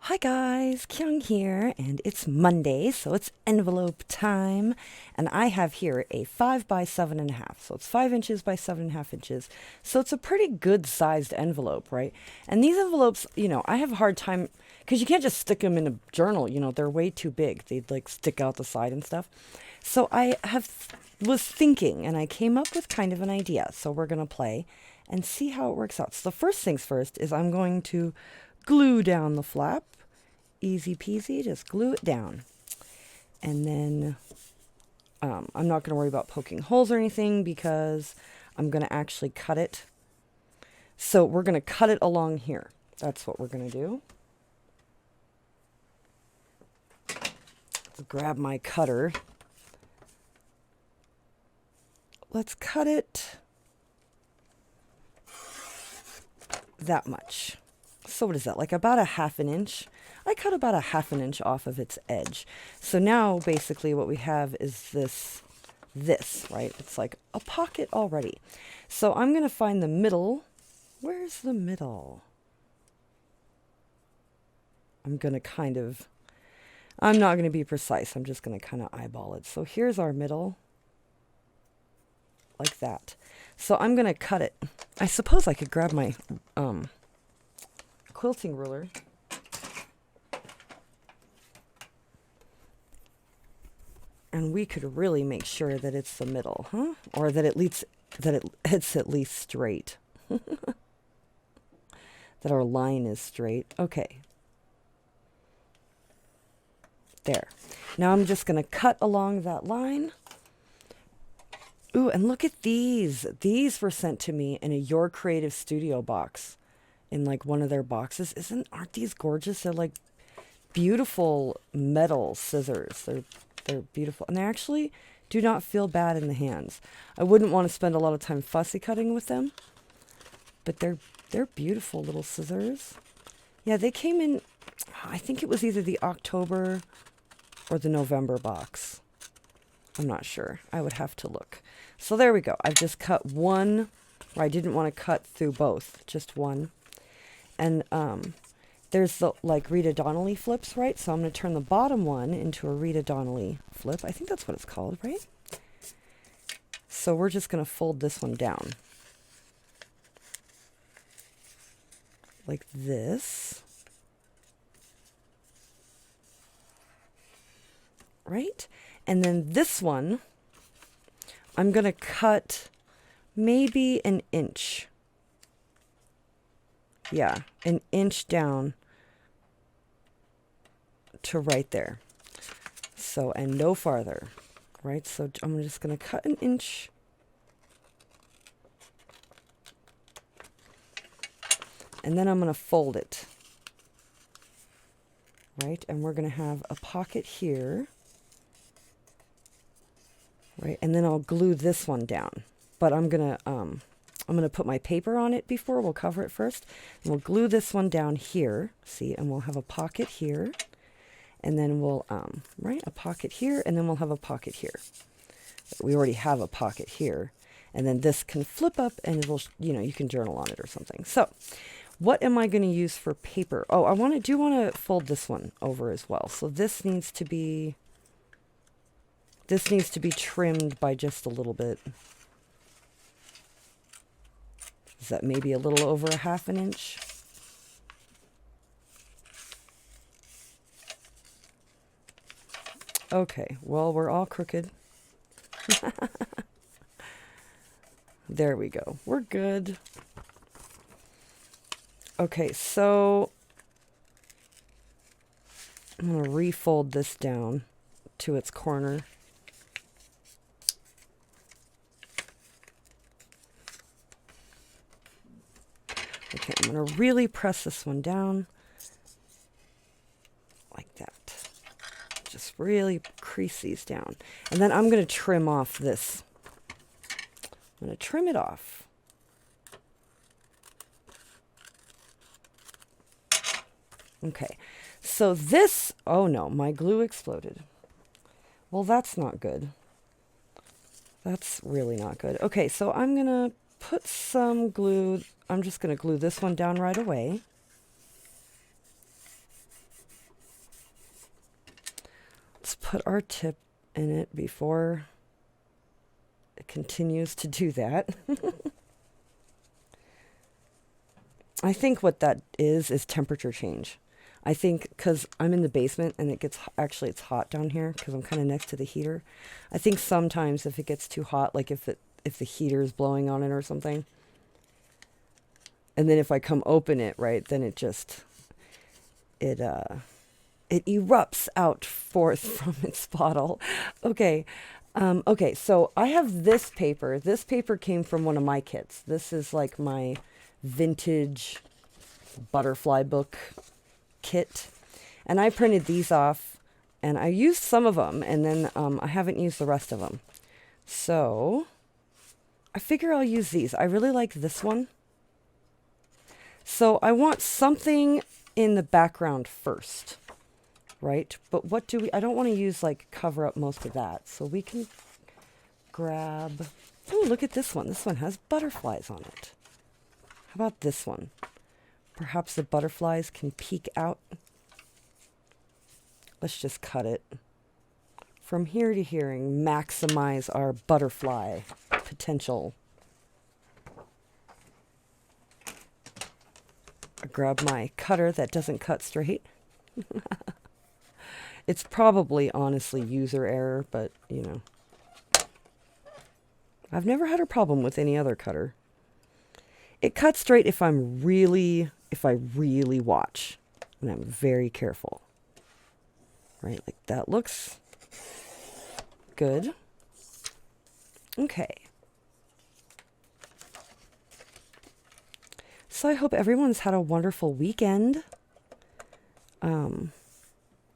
Hi guys, Kyung here, and it's Monday, so it's envelope time. And I have here a 5 by 7.5, so it's 5 inches by 7.5 inches. So it's a pretty good sized envelope, right? And these envelopes, I have a hard time because you can't just stick them in a journal, they're way too big. They'd like stick out the side and stuff. So was thinking, and I came up with kind of an idea. So we're gonna play and see how it works out. So the first things first is I'm going to glue down the flap. Easy peasy, just glue it down. And then I'm not going to worry about poking holes or anything because I'm going to actually cut it. So we're going to cut it along here. That's what we're going to do. Let's grab my cutter. Let's cut it that much. So what is that, like about a 1/2 inch? I cut about a 1/2 inch off of its edge. So now basically what we have is this, right? It's like a pocket already. So I'm going to find the middle. Where's the middle? I'm not going to be precise. I'm just going to kind of eyeball it. So here's our middle. Like that. So I'm going to cut it. I suppose I could grab my quilting ruler. And we could really make sure that it's the middle, huh? Or that it's at least straight. That our line is straight. Okay. There. Now I'm just going to cut along that line. Ooh, and look at these. These were sent to me in a Your Creative Studio box. In like one of their boxes. Aren't these gorgeous? They're like beautiful metal scissors. They're beautiful, and they actually do not feel bad in the hands. I wouldn't want to spend a lot of time fussy cutting with them, but they're beautiful little scissors. Yeah, they came in, I think it was either the October or the November box. I'm not sure. I would have to look. So there we go. I've just cut one. I didn't want to cut through both, just one. And there's the like Rita Donnelly flips, right? So I'm going to turn the bottom one into a Rita Donnelly flip. I think that's what it's called, right? So we're just going to fold this one down. Like this. Right? And then this one, I'm going to cut maybe an inch. Yeah, an inch down to right there. So, and no farther, right? So I'm just going to cut an inch. And then I'm going to fold it. Right? And we're going to have a pocket here. Right? And then I'll glue this one down. But I'm going to put my paper on it before. We'll cover it first. And we'll glue this one down here. See, and we'll have a pocket here. And then we'll, a pocket here, and then we'll have a pocket here. We already have a pocket here. And then this can flip up, and it'll, you can journal on it or something. So, what am I going to use for paper? Oh, I do want to fold this one over as well. So this needs to be trimmed by just a little bit. Is that maybe a little over a 1/2 inch? Okay, well, we're all crooked. There we go. We're good. Okay, so I'm going to refold this down to its corner. Okay, I'm going to really press this one down like that. Just really crease these down. And then I'm going to trim off this. I'm going to trim it off. Okay, so this, oh no, my glue exploded. Well, that's not good. That's really not good. Okay, so I'm going to put some glue. I'm just going to glue this one down right away. put our tip in it before it continues to do that. I think what that is temperature change. I think because I'm in the basement and it gets, actually it's hot down here because I'm kind of next to the heater. I think sometimes if it gets too hot, like if the heater is blowing on it or something, and then if I come open it, right, then it erupts out forth from its bottle. Okay. Okay, so I have this paper. This paper came from one of my kits. This is like my vintage butterfly book kit. And I printed these off, and I used some of them, and then I haven't used the rest of them. So I figure I'll use these. I really like this one. So I want something in the background first, right? But what do we, I don't want to use like cover up most of that. So we can grab, oh, look at this one. This one has butterflies on it. How about this one? Perhaps the butterflies can peek out. Let's just cut it. From here to here and maximize our butterfly potential. I grab my cutter that doesn't cut straight. It's probably honestly user error, but you know. I've never had a problem with any other cutter. It cuts straight if I really watch, and I'm very careful. Right, like that looks good. Okay. So I hope everyone's had a wonderful weekend.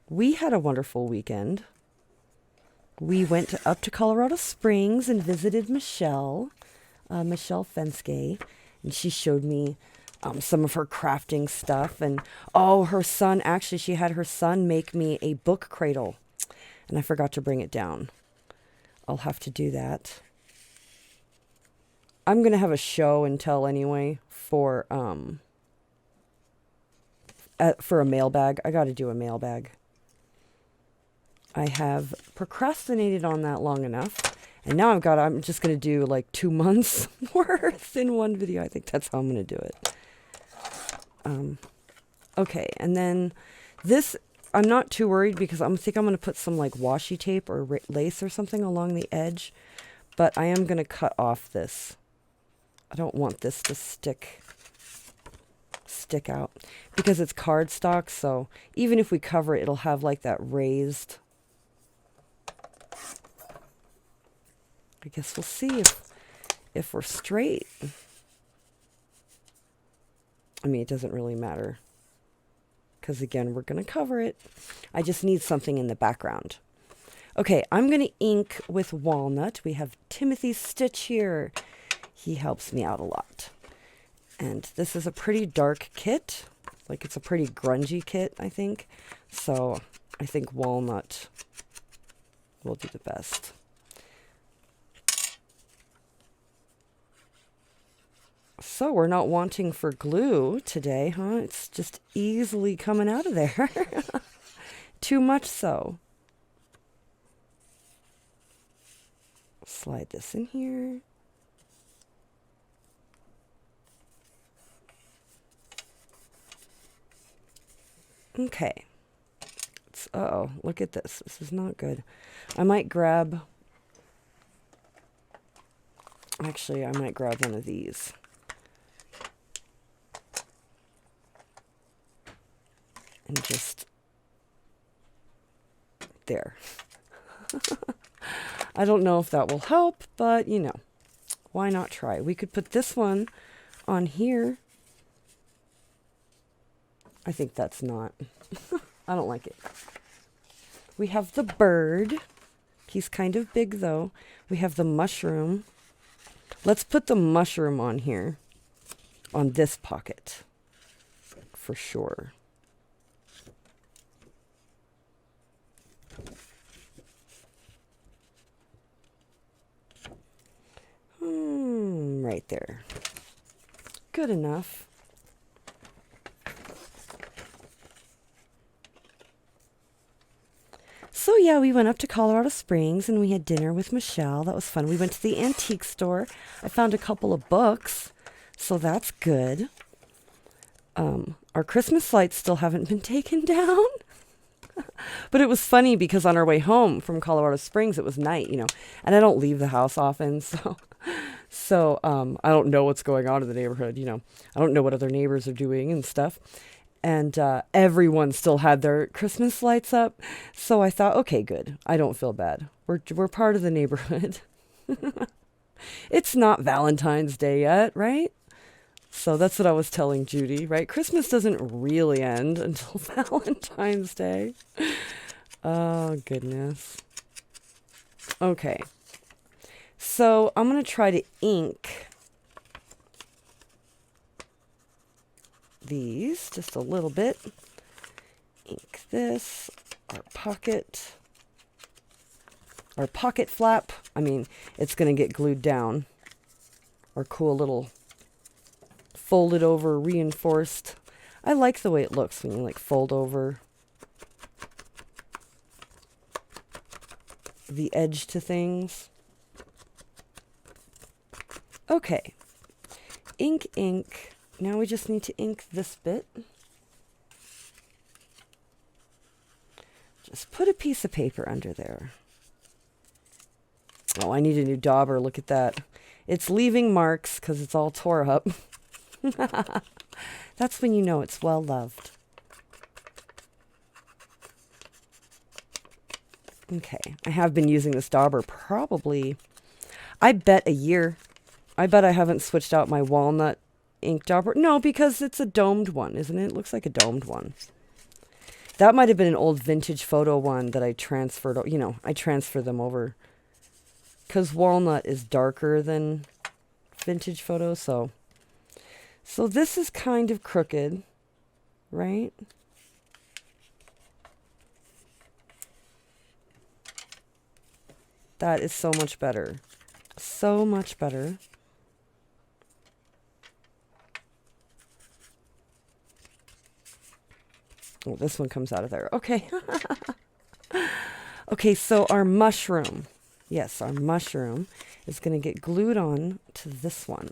We had a wonderful weekend. We went up to Colorado Springs and visited Michelle Fenske, and she showed me some of her crafting stuff. And oh, her son, actually, she had her son make me a book cradle, and I forgot to bring it down. I'll have to do that. I'm going to have a show and tell anyway for a mailbag. I got to do a mailbag. I have procrastinated on that long enough. And now I'm just going to do like 2 months worth in one video. I think that's how I'm going to do it. Okay. And then this, I'm not too worried because I think I'm going to put some like washi tape or lace or something along the edge. But I am going to cut off this. I don't want this to stick out because it's cardstock. So even if we cover it, it'll have like that raised. I guess we'll see if we're straight. I mean, it doesn't really matter because again, we're going to cover it. I just need something in the background. Okay, I'm going to ink with walnut. We have Timothy Stitch here. He helps me out a lot. And this is a pretty dark kit. Like it's a pretty grungy kit, I think. So I think walnut will do the best. So we're not wanting for glue today, huh? It's just easily coming out of there. Too much so. Slide this in here. Okay. Uh-oh, look at this. This is not good. I might grab... Actually, I might grab one of these. And just... There. I don't know if that will help, but, you know, why not try? We could put this one on here. I think that's not... I don't like it. We have the bird. He's kind of big, though. We have the mushroom. Let's put the mushroom on here. On this pocket. For sure. Right there. Good enough. So yeah, we went up to Colorado Springs and we had dinner with Michelle. That was fun. We went to the antique store. I found a couple of books, so that's good. Our Christmas lights still haven't been taken down. But it was funny because on our way home from Colorado Springs, it was night, and I don't leave the house often, so I don't know what's going on in the neighborhood, I don't know what other neighbors are doing and stuff. And everyone still had their Christmas lights up. So I thought, okay, good. I don't feel bad. We're part of the neighborhood. It's not Valentine's Day yet, right? So that's what I was telling Judy, right? Christmas doesn't really end until Valentine's Day. Oh, goodness. Okay. So I'm going to try to ink these just a little bit. Ink this, our pocket flap. I mean, it's going to get glued down. Our cool little folded over reinforced. I like the way it looks when you like fold over the edge to things. Okay. Ink, ink. Now we just need to ink this bit. Just put a piece of paper under there. Oh, I need a new dauber. Look at that. It's leaving marks because it's all tore up. That's when you know it's well loved. Okay, I have been using this dauber probably, I bet a year. I bet I haven't switched out my walnut ink dauber. No, because it's a domed one, isn't it? It looks like a domed one. That might have been an old vintage photo one that I transferred. I transfer them over. Because walnut is darker than vintage photo, so this is kind of crooked, right? That is so much better. So much better. Oh, this one comes out of there. Okay. Okay, so our mushroom. Yes, our mushroom is going to get glued on to this one.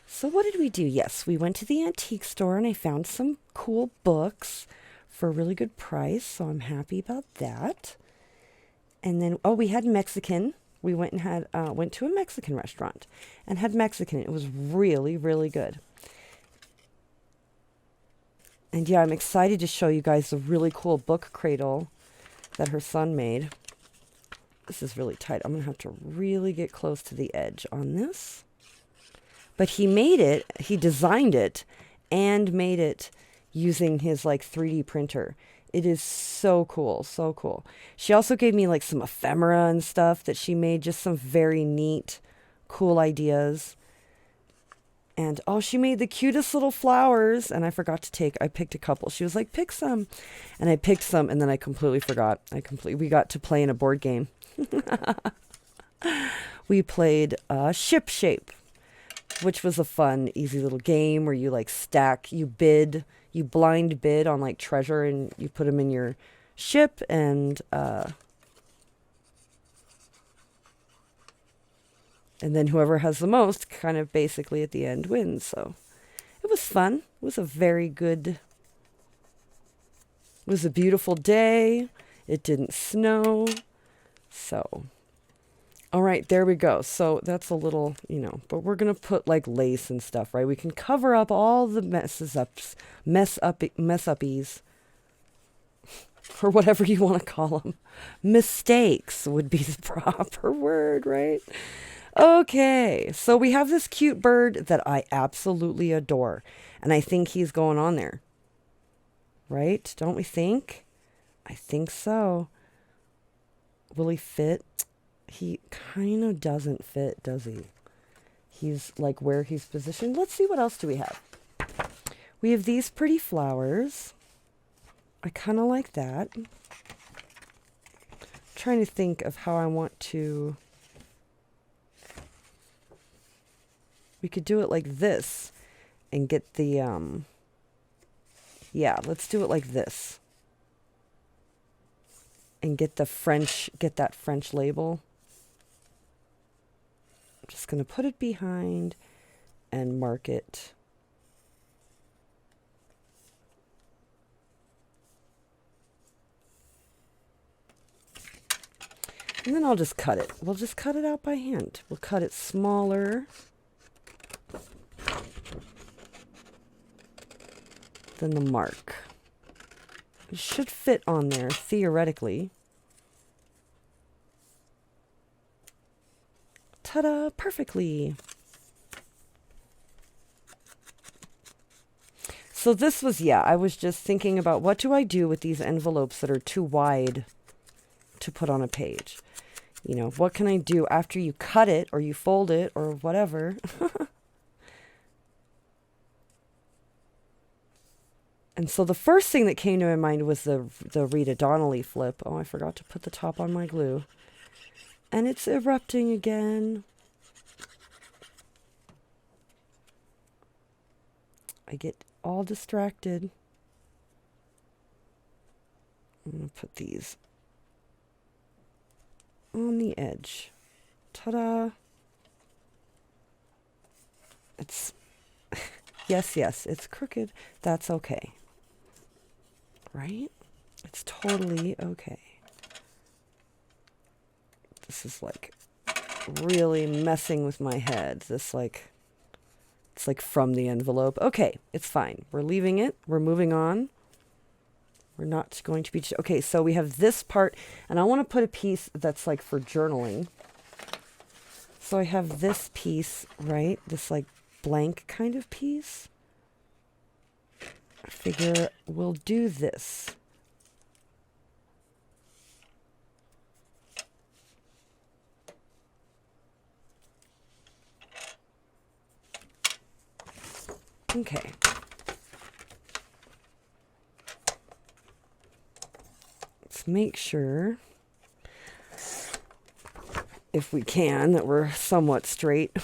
So what did we do? Yes, we went to the antique store and I found some cool books for a really good price. So I'm happy about that. And then, we had Mexican. We went and went to a Mexican restaurant and had Mexican. It was really, really good. And yeah, I'm excited to show you guys the really cool book cradle that her son made. This is really tight. I'm going to have to really get close to the edge on this. But he designed it and made it using his 3D printer. It is so cool, so cool. She also gave me some ephemera and stuff that she made, just some very neat, cool ideas. And she made the cutest little flowers, and I picked a couple. She was like, pick some. And I picked some, and then I completely forgot. We got to play in a board game. We played Ship Shape, which was a fun, easy little game where you you blind bid on treasure, and you put them in your ship, and then whoever has the most kind of basically at the end wins. So it was fun. It was it was a beautiful day. It didn't snow. So all right, there we go. So that's a little, but we're going to put lace and stuff, right? We can cover up all the mess uppies, or whatever you want to call them. Mistakes would be the proper word, right? Okay, so we have this cute bird that I absolutely adore, and I think he's going on there, right? Don't we think? I think so. Will he fit? He kind of doesn't fit, does he? He's where he's positioned. Let's see, what else do we have? We have these pretty flowers. I kind of like that. I'm trying to think of how I want to We could do it like this and get the, yeah, let's do it like this. And get the French, get that French label. I'm just going to put it behind and mark it. And then I'll just cut it. We'll just cut it out by hand. We'll cut it smaller than the mark. It should fit on there, theoretically. Ta-da! Perfectly. So this was, yeah, I was just thinking about what do I do with these envelopes that are too wide to put on a page? You know, what can I do after you cut it or you fold it or whatever? And so the first thing that came to my mind was the Rita Donnelly flip. Oh, I forgot to put the top on my glue. And it's erupting again. I get all distracted. I'm going to put these on the edge. Ta-da! It's, yes, it's crooked. That's okay. Right? It's totally okay. This is like really messing with my head. This like, it's like from the envelope. Okay, it's fine. We're leaving it. We're moving on. We're not going to be... Okay, so we have this part, and I want to put a piece that's like for journaling. So I have this piece, right? This like blank kind of piece. I figure we'll do this. Okay. Let's make sure, if we can, that we're somewhat straight.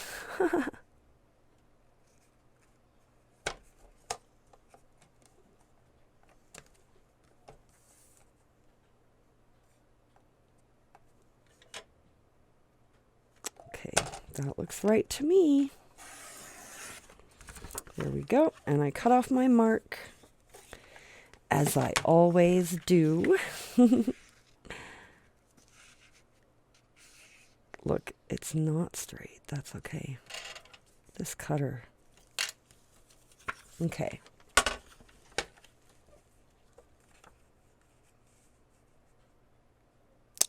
Okay, that looks right to me. There we go. And I cut off my mark, as I always do. Look, it's not straight. That's okay. This cutter. Okay.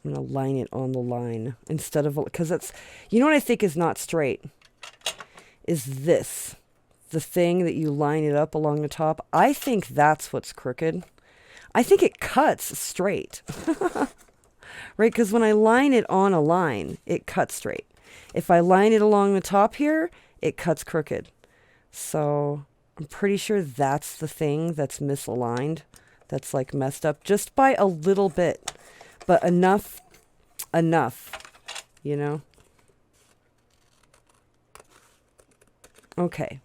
I'm going to line it on the line instead of... Because that's... You know what I think is not straight? Is this. The thing that you line it up along the top. I think that's what's crooked. I think it cuts straight. Right? Because when I line it on a line, it cuts straight. If I line it along the top here, it cuts crooked. So I'm pretty sure that's the thing that's misaligned. That's like messed up just by a little bit. But enough, you know? Okay.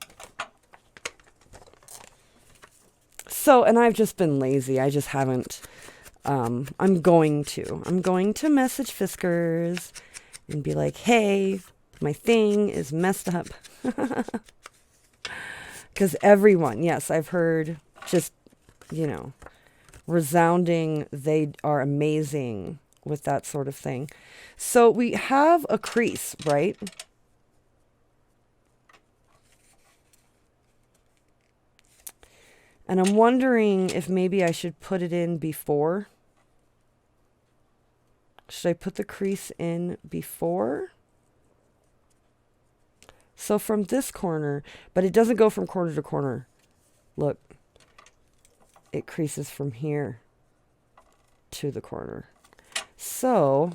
So, and I've just been lazy. I just haven't, I'm going to message Fiskars and be like, hey, my thing is messed up. Because everyone, yes, I've heard just, you know, resounding, they are amazing with that sort of thing. So we have a crease, right? And I'm wondering if maybe I should put it in before. Should I put the crease in before? So from this corner, but it doesn't go from corner to corner. Look, it creases from here to the corner. So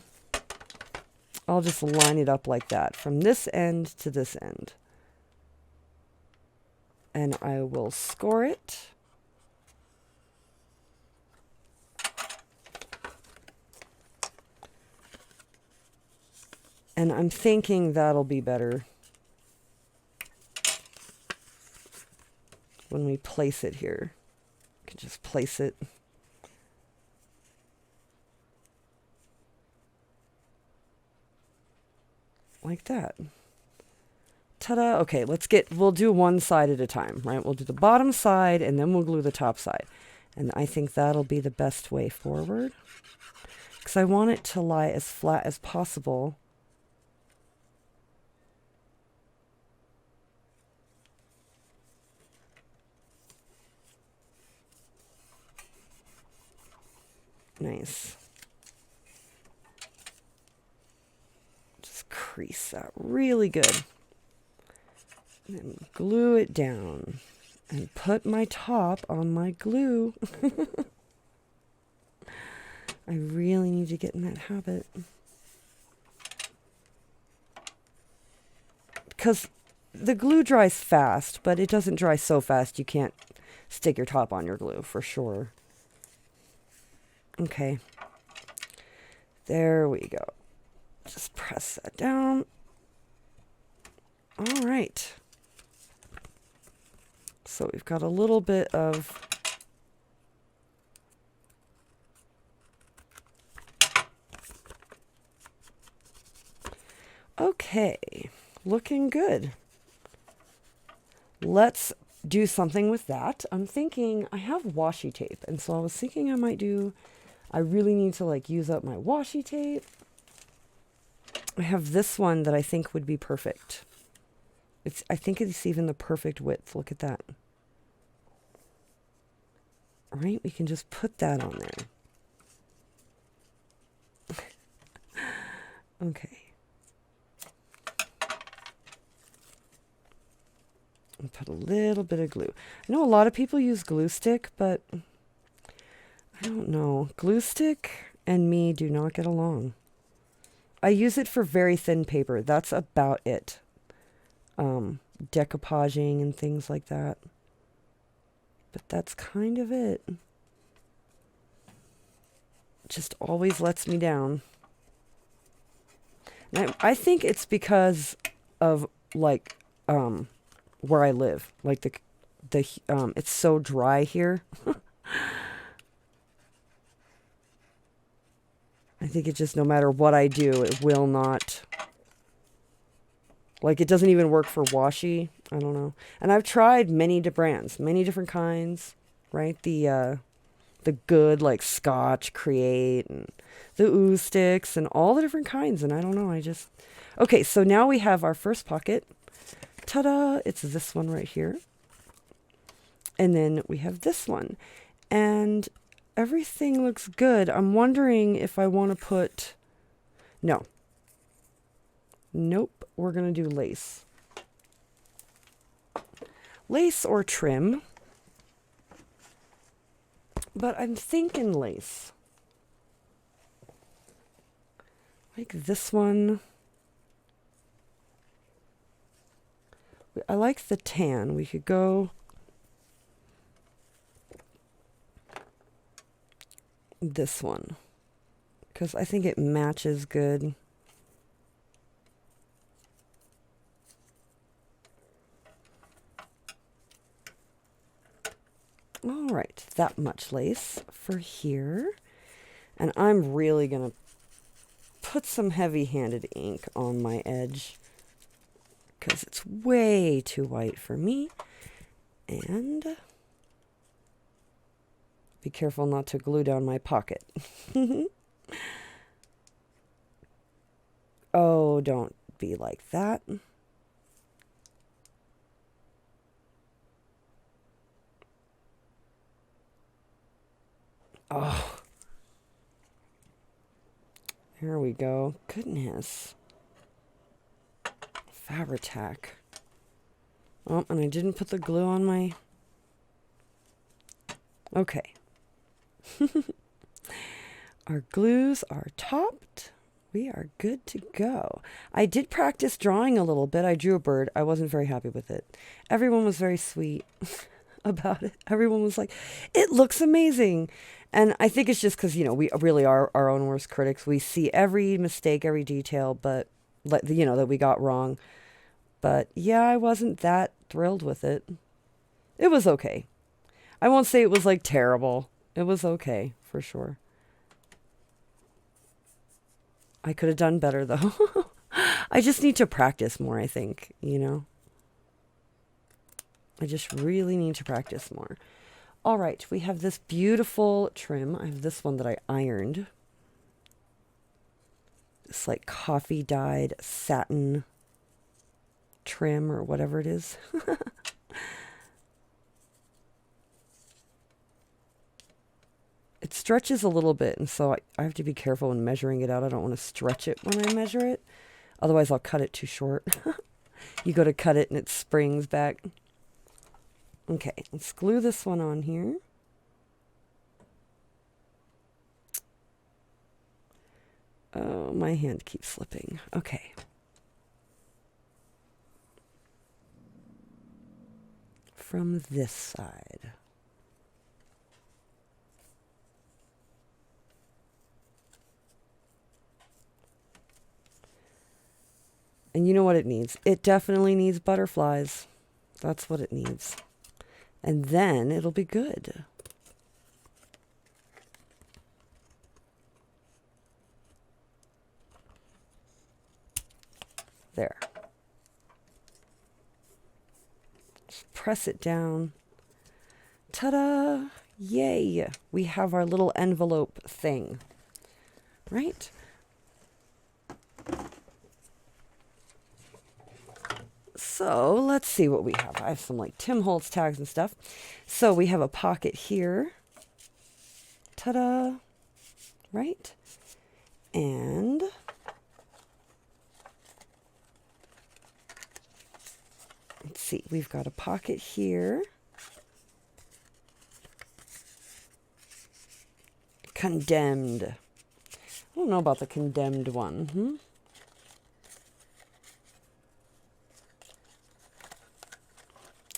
I'll just line it up like that from this end to this end. And I will score it. And I'm thinking that'll be better. when we place it here. We can just place it. Like that. Ta-da! Okay, we'll do one side at a time, right? We'll do the bottom side and then we'll glue the top side. And I think that'll be the best way forward. Because I want it to lie as flat as possible. Nice. Just crease that really good. And then glue it down. And put my top on my glue. I really need to get in that habit. Because the glue dries fast, but it doesn't dry so fast you can't stick your top on your glue for sure. Okay. There we go. Just press that down. All right. So we've got a little bit of okay, looking good. Let's do something with that. I'm thinking I have washi tape, and so I was thinking I really need to like use up my washi tape. I have this one that I think would be perfect. I think it's even the perfect width. Look at that. All right, we can just put that on there. Okay. And put a little bit of glue. I know a lot of people use glue stick, but I don't know. Glue stick and me do not get along. I use it for very thin paper. That's about it. Decoupaging and things like that. But that's kind of it. Just always lets me down. And I think it's because of like where I live. Like it's so dry here. I think it just, no matter what I do, it will not, like, it doesn't even work for washi. I don't know. And I've tried many brands, many different kinds, right? The good, like, Scotch Create and the ooze sticks and all the different kinds. And I don't know, okay, so now we have our first pocket. Ta-da! It's this one right here. And then we have this one. And everything looks good. I'm wondering if I want to put... No. Nope. We're going to do lace. Lace or trim. But I'm thinking lace. Like this one. I like the tan. We could go... this one, because I think it matches good. All right, that much lace for here. And I'm really going to put some heavy-handed ink on my edge because it's way too white for me. And be careful not to glue down my pocket. Oh, don't be like that. Oh. There we go. Goodness. Fabri-Tac. Oh, and I didn't put the glue on my... Okay. Our glues are topped. We are good to go. I did practice drawing a little bit. I drew a bird. I wasn't very happy with it. Everyone was very sweet about it. Everyone was like, it looks amazing. And I think it's just because, we really are our own worst critics. We see every mistake, every detail, but, that we got wrong. But, yeah, I wasn't that thrilled with it. It was okay. I won't say it was like terrible. It was okay, for sure. I could have done better though. I just need to practice more, I think, you know. I just really need to practice more. All right, we have this beautiful trim. I have this one that I ironed. This like coffee dyed satin trim or whatever it is. It stretches a little bit, and so I have to be careful when measuring it out. I don't want to stretch it when I measure it. Otherwise, I'll cut it too short. You go to cut it and it springs back. Okay, let's glue this one on here. Oh, my hand keeps slipping. Okay. From this side. And you know what it needs? It definitely needs butterflies. That's what it needs. And then it'll be good. There. Just press it down. Ta-da! Yay! We have our little envelope thing. Right? So let's see what we have. I have some like Tim Holtz tags and stuff. So we have a pocket here. Ta-da! Right? And let's see, we've got a pocket here. Condemned. I don't know about the condemned one.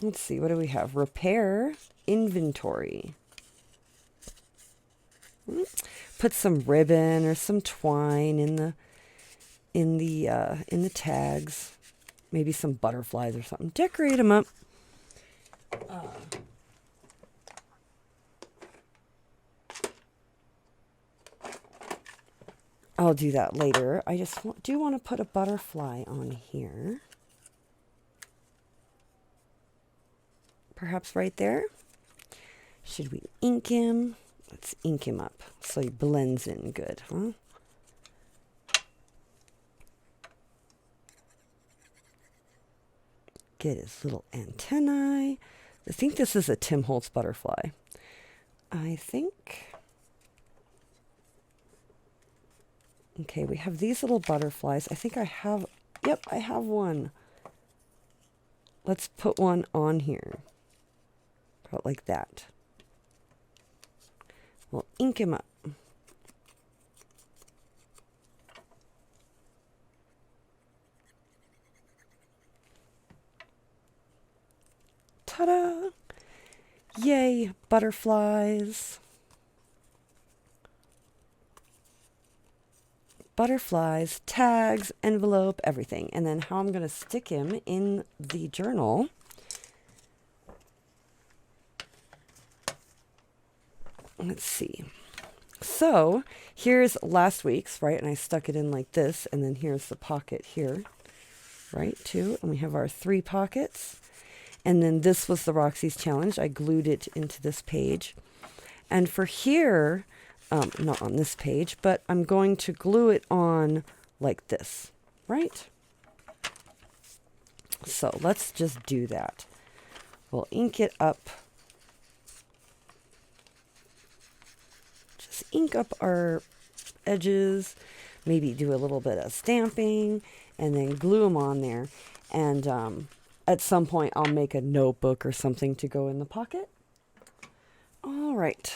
Let's see, what do we have? Repair inventory. Put some ribbon or some twine in the tags. Maybe some butterflies or something. Decorate them up. I'll do that later. I just do want to put a butterfly on here. Perhaps right there. Should we ink him? Let's ink him up so he blends in good, huh? Get his little antennae. I think this is a Tim Holtz butterfly. I think. Okay, we have these little butterflies. I think I have, yep, I have one. Let's put one on here. About like that. We'll ink him up. Ta-da! Yay, butterflies. Butterflies, tags, envelope, everything. And then how I'm going to stick him in the journal. Let's see. So here's last week's, right? And I stuck it in like this. And then here's the pocket here, right? Too. And we have our 3 pockets. And then this was the Roxy's challenge. I glued it into this page. And for here, not on this page, but I'm going to glue it on like this, right? So let's just do that. We'll ink it up. Just ink up our edges, maybe do a little bit of stamping, and then glue them on there. And at some point, I'll make a notebook or something to go in the pocket. All right.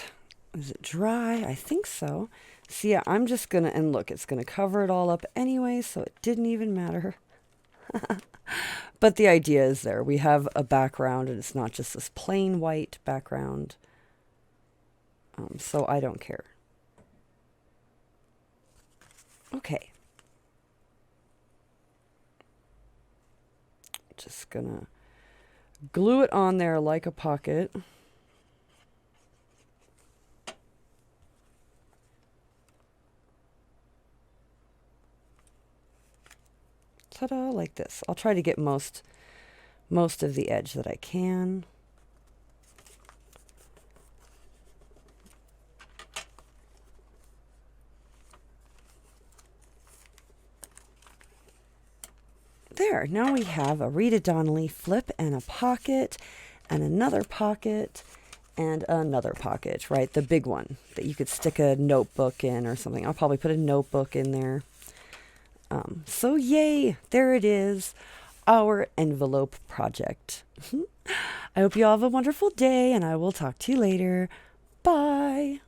Is it dry? I think so. So yeah, I'm just going to, and look, it's going to cover it all up anyway, so it didn't even matter. But the idea is there. We have a background, and it's not just this plain white background. So I don't care. Okay. Just going to glue it on there like a pocket. Ta-da, like this. I'll try to get most of the edge that I can. There, now we have a Rita Donnelly flip and a pocket and another pocket and another pocket, right? The big one that you could stick a notebook in or something. I'll probably put a notebook in there. So yay, there it is, our envelope project. I hope you all have a wonderful day, and I will talk to you later. Bye.